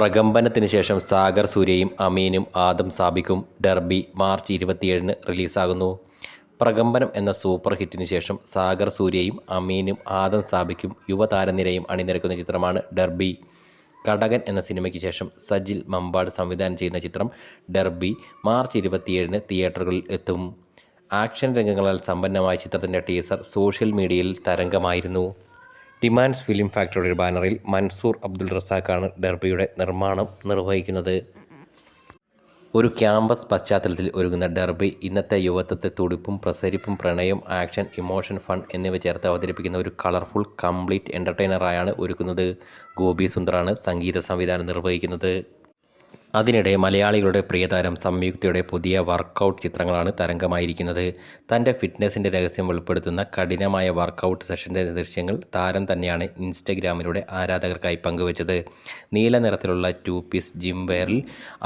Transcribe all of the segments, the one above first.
പ്രകമ്പനത്തിന് ശേഷം Sagar സൂര്യയും അമീനും Adam സാബിക്കും derby March 27-ന് റിലീസാകുന്നു. പ്രകമ്പനം എന്ന സൂപ്പർ ഹിറ്റിന് ശേഷം സാഗർ സൂര്യയും അമീനും ആദം സാബിക്കും യുവതാരനിരയും അണിനിരക്കുന്ന ചിത്രമാണ് ഡർബി. കടകൻ എന്ന സിനിമയ്ക്ക് ശേഷം സജിൽ മമ്പാട് സംവിധാനം ചെയ്യുന്ന ചിത്രം ഡർബി മാർച്ച് 27-ന് തിയേറ്ററുകളിൽ എത്തും. ആക്ഷൻ രംഗങ്ങളാൽ സമ്പന്നമായ ചിത്രത്തിൻ്റെ ടീസർ സോഷ്യൽ മീഡിയയിൽ തരംഗമായിരുന്നു. ഡിമാൻഡ്സ് ഫിലിം ഫാക്ടറിയുടെ ബാനറിൽ മൻസൂർ അബ്ദുൾ റസാഖാണ് ഡർബിയുടെ നിർമ്മാണം നിർവഹിക്കുന്നത്. ഒരു ക്യാമ്പസ് പശ്ചാത്തലത്തിൽ ഒരുങ്ങുന്ന ഡർബി ഇന്നത്തെ യുവത്വത്തെ തുടിപ്പും പ്രസരിപ്പും പ്രണയം, ആക്ഷൻ, ഇമോഷൻ, ഫൺ എന്നിവ ചേർത്ത് അവതരിപ്പിക്കുന്ന ഒരു കളർഫുൾ കംപ്ലീറ്റ് എൻ്റർടൈനറായാണ് ഒരുക്കുന്നത്. ഗോപി സുന്ദറാണ് സംഗീത സംവിധാനം നിർവഹിക്കുന്നത്. അതിനിടെ മലയാളികളുടെ പ്രിയതാരം സംയുക്തയുടെ പുതിയ വർക്കൗട്ട് ചിത്രങ്ങളാണ് തരംഗമായിരിക്കുന്നത്. തൻ്റെ ഫിറ്റ്നസിൻ്റെ രഹസ്യം വെളിപ്പെടുത്തുന്ന കഠിനമായ വർക്കൗട്ട് സെഷൻ്റെ ദൃശ്യങ്ങൾ താരം തന്നെയാണ് ഇൻസ്റ്റഗ്രാമിലൂടെ ആരാധകർക്കായി പങ്കുവച്ചത്. നീല നിറത്തിലുള്ള 2 പീസ് ജിം വെയറിൽ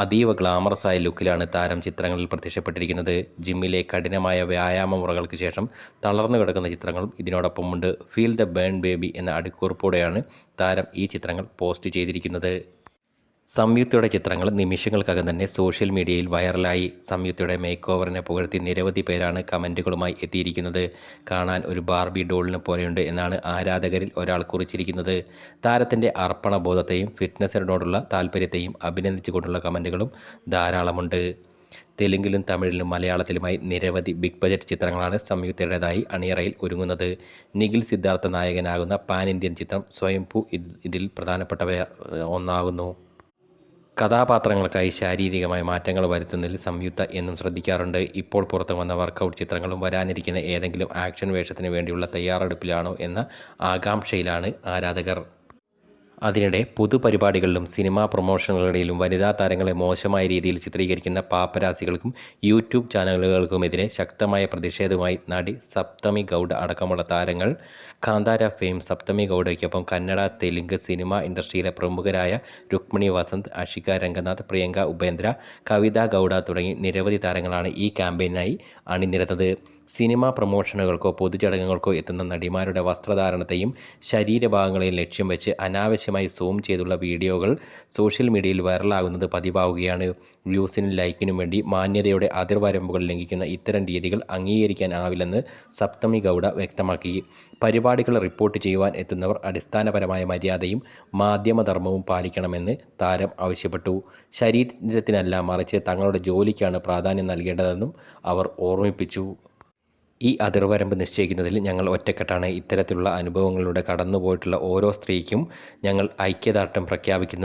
അതീവ ഗ്ലാമറസായ ലുക്കിലാണ് താരം ചിത്രങ്ങളിൽ പ്രത്യക്ഷപ്പെട്ടിരിക്കുന്നത്. ജിമ്മിലെ കഠിനമായ വ്യായാമ മുറകൾക്ക് ശേഷം തളർന്നു കിടക്കുന്ന ചിത്രങ്ങളും ഇതിനോടൊപ്പമുണ്ട്. ഫീൽ ദ ബേൺ ബേബി എന്ന അടിക്കുറിപ്പോടെയാണ് താരം ഈ ചിത്രങ്ങൾ പോസ്റ്റ് ചെയ്തിരിക്കുന്നത്. സംയുക്തയുടെ ചിത്രങ്ങൾ നിമിഷങ്ങൾക്കകം തന്നെ സോഷ്യൽ മീഡിയയിൽ വൈറലായി. സംയുക്തയുടെ മേക്ക് ഓവറിനെ പുകഴ്ത്തി നിരവധി പേരാണ് കമൻറ്റുകളുമായി എത്തിയിരിക്കുന്നത്. കാണാൻ ഒരു ബാർബി ഡോളിനെ പോലെയുണ്ട് എന്നാണ് ആരാധകരിൽ ഒരാൾ കുറിച്ചിരിക്കുന്നത്. താരത്തിൻ്റെ അർപ്പണബോധത്തെയും ഫിറ്റ്നസിനോടുള്ള താല്പര്യത്തെയും അഭിനന്ദിച്ചുകൊണ്ടുള്ള കമൻറ്റുകളും ധാരാളമുണ്ട്. തെലുങ്കിലും തമിഴിലും മലയാളത്തിലുമായി നിരവധി ബിഗ് ബജറ്റ് ചിത്രങ്ങളാണ് സംയുക്തയുടേതായി അണിയറയിൽ ഒരുങ്ങുന്നത്. നിഖിൽ സിദ്ധാർത്ഥ നായകനാകുന്ന പാൻ ഇന്ത്യൻ ചിത്രം സ്വയംഭൂ ഇതിൽ പ്രധാനപ്പെട്ട ഒന്നാകുന്നു. കഥാപാത്രങ്ങൾക്കായി ശാരീരികമായ മാറ്റങ്ങൾ വരുത്തുന്നതിൽ സംയുക്ത എന്നും ശ്രദ്ധിക്കാറുണ്ട്. ഇപ്പോൾ പുറത്തു വന്ന വർക്കൗട്ട് ചിത്രങ്ങളും വരാനിരിക്കുന്ന ഏതെങ്കിലും ആക്ഷൻ വേഷത്തിന് വേണ്ടിയുള്ള തയ്യാറെടുപ്പിലാണോ എന്ന ആകാംക്ഷയിലാണ് ആരാധകർ. അതിനിടെ പൊതുപരിപാടികളിലും സിനിമാ പ്രൊമോഷനുകളിലും വനിതാ താരങ്ങളെ മോശമായ രീതിയിൽ ചിത്രീകരിക്കുന്ന പാപ്പരാസികൾക്കും യൂട്യൂബ് ചാനലുകൾക്കുമെതിരെ ശക്തമായ പ്രതിഷേധവുമായി നടി സപ്തമി ഗൗഡ അടക്കമുള്ള താരങ്ങൾ. കാന്താര ഫെയിം സപ്തമി ഗൗഡയ്ക്കൊപ്പം കന്നഡ, തെലുങ്ക് സിനിമാ ഇൻഡസ്ട്രിയിലെ പ്രമുഖരായ രുക്മിണി വസന്ത്, അഷിക രംഗനാഥ്, പ്രിയങ്ക ഉപേന്ദ്ര, കവിത ഗൗഡ തുടങ്ങി നിരവധി താരങ്ങളാണ് ഈ ക്യാമ്പയിനായി അണിനിരന്നത്. സിനിമാ പ്രൊമോഷനുകൾക്കോ പൊതുചടങ്ങുകൾക്കോ എത്തുന്ന നടിമാരുടെ വസ്ത്രധാരണത്തെയും ശരീരഭാഗങ്ങളെയും ലക്ഷ്യം വെച്ച് അനാവശ്യമായി സൂം ചെയ്തുള്ള വീഡിയോകൾ സോഷ്യൽ മീഡിയയിൽ വൈറലാകുന്നത് പതിവാവുകയാണ്. വ്യൂസിനും ലൈക്കിനും വേണ്ടി മാന്യതയുടെ അതിർവരമ്പുകൾ ലംഘിക്കുന്ന ഇത്തരം രീതികൾ അംഗീകരിക്കാനാവില്ലെന്ന് സപ്തമി ഗൗഡ വ്യക്തമാക്കി. പരിപാടികൾ റിപ്പോർട്ട് ചെയ്യുവാൻ എത്തുന്നവർ അടിസ്ഥാനപരമായ മര്യാദയും മാധ്യമധർമ്മവും പാലിക്കണമെന്ന് താരം ആവശ്യപ്പെട്ടു. ശരീരത്തിനല്ല മറിച്ച് തങ്ങളുടെ ജോലിക്കാണ് പ്രാധാന്യം നൽകേണ്ടതെന്നും അവർ ഓർമ്മിപ്പിച്ചു. ഈ അതിർവരമ്പ് നിശ്ചയിക്കുന്നതിൽ ഞങ്ങൾ ഒറ്റക്കെട്ടാണ്. ഇത്തരത്തിലുള്ള അനുഭവങ്ങളിലൂടെ കടന്നുപോയിട്ടുള്ള ഓരോ സ്ത്രീക്കും ഞങ്ങൾ ഐക്യദാർഢ്യം പ്രഖ്യാപിക്കുന്നു.